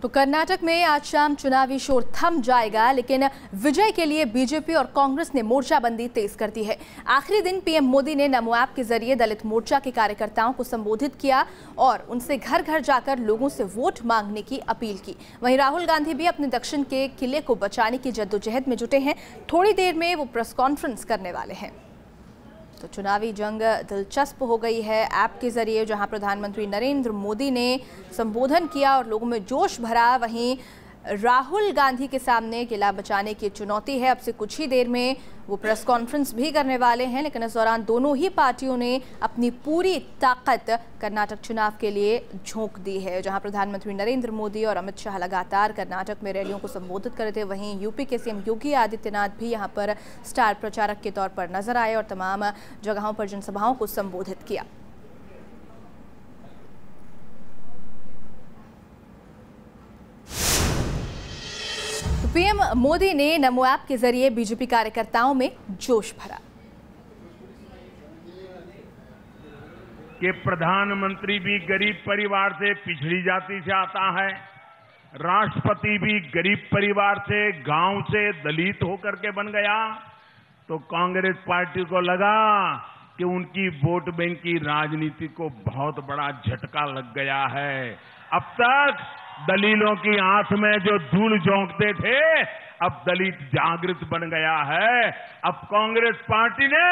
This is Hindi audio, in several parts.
तो कर्नाटक में आज शाम चुनावी शोर थम जाएगा, लेकिन विजय के लिए बीजेपी और कांग्रेस ने मोर्चाबंदी तेज कर दी है। आखिरी दिन पीएम मोदी ने नमो ऐप के जरिए दलित मोर्चा के कार्यकर्ताओं को संबोधित किया और उनसे घर घर जाकर लोगों से वोट मांगने की अपील की। वहीं राहुल गांधी भी अपने दक्षिण के किले को बचाने की जद्दोजहद में जुटे हैं। थोड़ी देर में वो प्रेस कॉन्फ्रेंस करने वाले हैं। तो चुनावी जंग दिलचस्प हो गई है ऐप के जरिए, जहां प्रधानमंत्री नरेंद्र मोदी ने संबोधन किया और लोगों में जोश भरा। वहीं राहुल गांधी के सामने किला बचाने की चुनौती है। अब से कुछ ही देर में वो प्रेस कॉन्फ्रेंस भी करने वाले हैं, लेकिन इस दौरान दोनों ही पार्टियों ने अपनी पूरी ताकत कर्नाटक चुनाव के लिए झोंक दी है। जहां प्रधानमंत्री नरेंद्र मोदी और अमित शाह लगातार कर्नाटक में रैलियों को संबोधित कर रहे थे, वहीं यूपी के सीएम योगी आदित्यनाथ भी यहां पर स्टार प्रचारक के तौर पर नजर आए और तमाम जगहों पर जनसभाओं को संबोधित किया। पीएम मोदी ने नमो ऐप के जरिए बीजेपी कार्यकर्ताओं में जोश भरा कि प्रधानमंत्री भी गरीब परिवार से, पिछड़ी जाति से आता है, राष्ट्रपति भी गरीब परिवार से, गांव से, दलित होकर के बन गया। तो कांग्रेस पार्टी को लगा कि उनकी वोट बैंक की राजनीति को बहुत बड़ा झटका लग गया है। अब तक दलितों की आंख में जो धूल झोंकते थे, अब दलित जागृत बन गया है। अब कांग्रेस पार्टी ने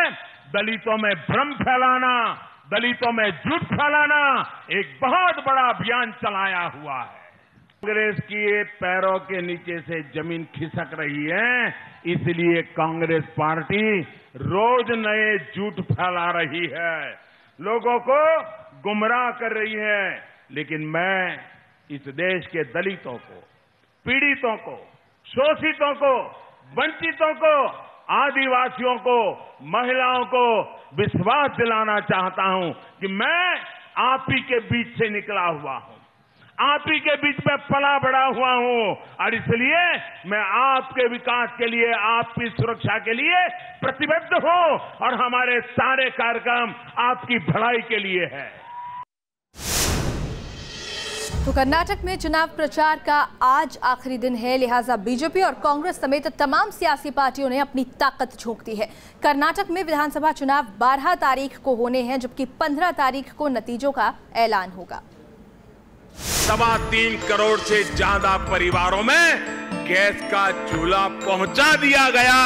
दलितों में भ्रम फैलाना, दलितों में झूठ फैलाना एक बहुत बड़ा अभियान चलाया हुआ है। कांग्रेस की पैरों के नीचे से जमीन खिसक रही है, इसलिए कांग्रेस पार्टी रोज नए झूठ फैला रही है, लोगों को गुमराह कर रही है। लेकिन मैं इस देश के दलितों को, पीड़ितों को, शोषितों को, वंचितों को, आदिवासियों को, महिलाओं को विश्वास दिलाना चाहता हूं कि मैं आप ही के बीच से निकला हुआ हूं, आप ही के बीच में पला बड़ा हुआ हूं और इसलिए मैं आपके विकास के लिए, आपकी सुरक्षा के लिए प्रतिबद्ध हूं और हमारे सारे कार्यक्रम आपकी भलाई के लिए है। तो कर्नाटक में चुनाव प्रचार का आज आखिरी दिन है, लिहाजा बीजेपी और कांग्रेस समेत तमाम सियासी पार्टियों ने अपनी ताकत झोंक दी है। कर्नाटक में विधानसभा चुनाव 12 तारीख को होने हैं, जबकि 15 तारीख को नतीजों का ऐलान होगा। 3.25 करोड़ से ज्यादा परिवारों में गैस का चूल्हा पहुंचा दिया गया।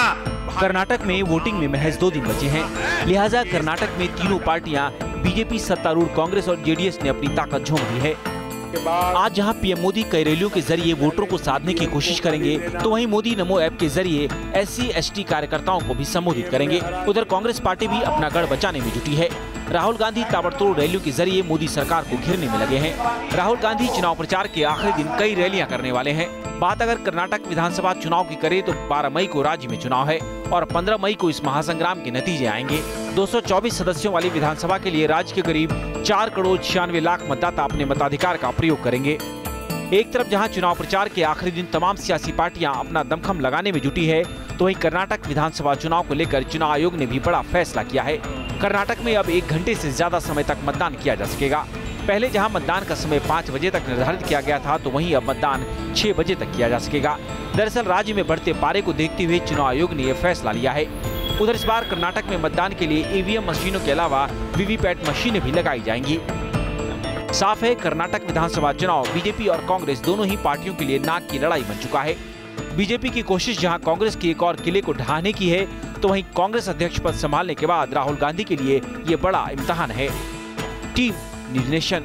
कर्नाटक में वोटिंग में महज 2 दिन बचे हैं, लिहाजा कर्नाटक में तीनों पार्टियां बीजेपी, सत्तारूढ़ कांग्रेस और जेडीएस ने अपनी ताकत झोंक दी है। आज जहां पीएम मोदी कई रैलियों के जरिए वोटरों को साधने की कोशिश करेंगे, तो वहीं मोदी नमो ऐप के जरिए SC/ST कार्यकर्ताओं को भी संबोधित करेंगे। उधर कांग्रेस पार्टी भी अपना गढ़ बचाने में जुटी है। राहुल गांधी ताबड़तोड़ रैलियों के जरिए मोदी सरकार को घेरने में लगे हैं। राहुल गांधी चुनाव प्रचार के आखिरी दिन कई रैलियां करने वाले हैं। बात अगर कर्नाटक विधानसभा चुनाव की करें तो 12 मई को राज्य में चुनाव है और 15 मई को इस महासंग्राम के नतीजे आएंगे। 224 सदस्यों वाली विधानसभा के लिए राज्य के करीब 4 करोड़ 96 लाख मतदाता अपने मताधिकार का प्रयोग करेंगे। एक तरफ जहां चुनाव प्रचार के आखिरी दिन तमाम सियासी पार्टियां अपना दमखम लगाने में जुटी है, तो वहीं कर्नाटक विधानसभा चुनाव को लेकर चुनाव आयोग ने भी बड़ा फैसला किया है। कर्नाटक में अब 1 घंटे से ज्यादा समय तक मतदान किया जा सकेगा। पहले जहां मतदान का समय 5 बजे तक निर्धारित किया गया था, तो वहीं अब मतदान 6 बजे तक किया जा सकेगा। दरअसल राज्य में बढ़ते पारे को देखते हुए चुनाव आयोग ने यह फैसला लिया है। उधर इस बार कर्नाटक में मतदान के लिए EVM मशीनों के अलावा VVPAT मशीनें भी लगाई जाएंगी। साफ है, कर्नाटक विधानसभा चुनाव बीजेपी और कांग्रेस दोनों ही पार्टियों के लिए नाक की लड़ाई बन चुका है। बीजेपी की कोशिश जहां कांग्रेस के एक और किले को ढहाने की है, तो वहीं कांग्रेस अध्यक्ष पद संभालने के बाद राहुल गांधी के लिए ये बड़ा इम्तिहान है। Team news nation.